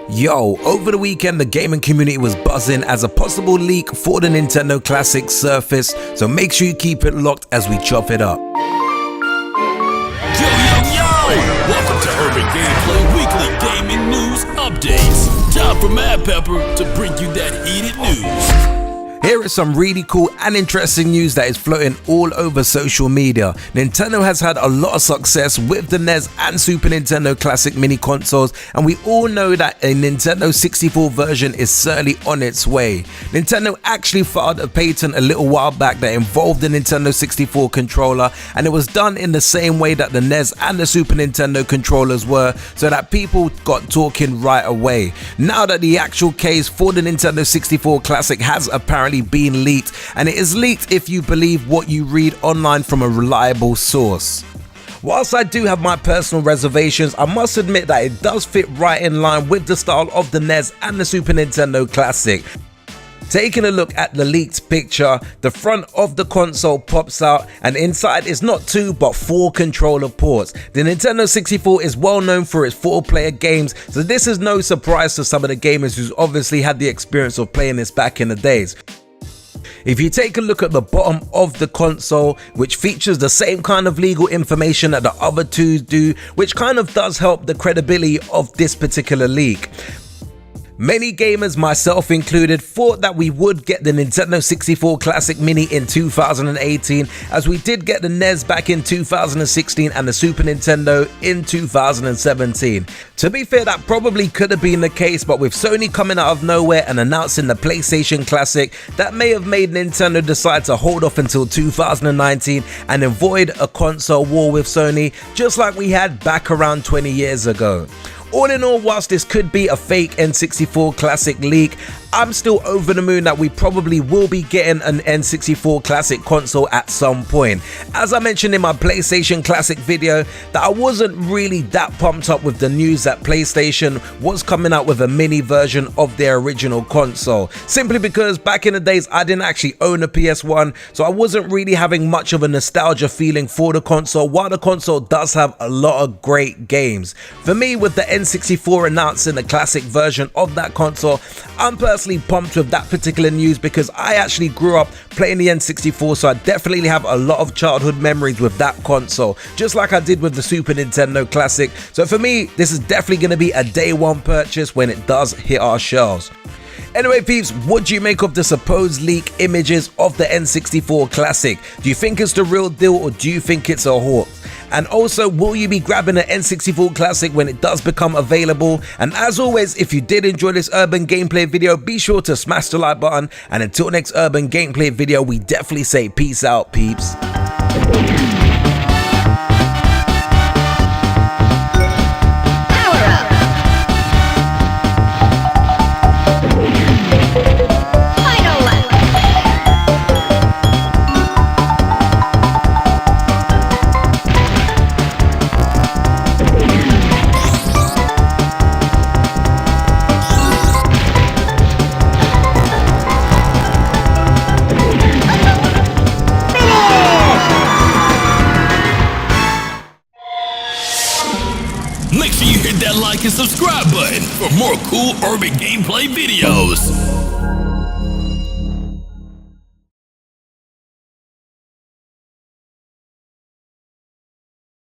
Yo, over the weekend the gaming community was buzzing as a possible leak for the Nintendo Classic surfaced, so make sure you keep it locked as we chop it up. Yo! Welcome to Urban Gameplay Weekly Gaming News Updates. Time for Mad Pepper to bring you that heated news. Here is some really cool and interesting news that is floating all over social media. Nintendo has had a lot of success with the NES and Super Nintendo Classic mini consoles, and we all know that a Nintendo 64 version is certainly on its way. Nintendo actually filed a patent a little while back that involved the Nintendo 64 controller, and it was done in the same way that the NES and the Super Nintendo controllers were, so that people got talking right away. Now that the actual case for the Nintendo 64 Classic has apparently been leaked, and it is leaked if you believe what you read online from a reliable source. Whilst I do have my personal reservations, I must admit that it does fit right in line with the style of the NES and the Super Nintendo Classic. Taking a look at the leaked picture, the front of the console pops out, and inside is not 2 but 4 controller ports. The Nintendo 64 is well known for its 4-player games, so this is no surprise to some of the gamers who's obviously had the experience of playing this back in the days. If you take a look at the bottom of the console, which features the same kind of legal information that the other two do, which kind of does help the credibility of this particular leak. Many gamers, myself included, thought that we would get the Nintendo 64 Classic Mini in 2018, as we did get the NES back in 2016 and the Super Nintendo in 2017. To be fair, that probably could have been the case, but with Sony coming out of nowhere and announcing the PlayStation Classic, that may have made Nintendo decide to hold off until 2019 and avoid a console war with Sony, just like we had back around 20 years ago. All in all, whilst this could be a fake N64 Classic leak, I'm still over the moon that we probably will be getting an N64 Classic console at some point. As I mentioned in my PlayStation Classic video, that I wasn't really that pumped up with the news that PlayStation was coming out with a mini version of their original console, simply because back in the days I didn't actually own a PS1, so I wasn't really having much of a nostalgia feeling for the console, while the console does have a lot of great games. For me, with the N64 announcing the classic version of that console, I'm personally pumped with that particular news because I actually grew up playing the N64, so I definitely have a lot of childhood memories with that console, just like I did with the Super Nintendo Classic. So for me, this is definitely going to be a day one purchase when it does hit our shelves. Anyway peeps, what do you make of the supposed leak images of the N64 Classic? Do you think it's the real deal, or do you think it's a hoax? And also, will you be grabbing an N64 Classic when it does become available? And as always, if you did enjoy this urban gameplay video, be sure to smash the like button. And until next urban gameplay video, we definitely say peace out peeps. Make sure you hit that like and subscribe button for more cool urban gameplay videos.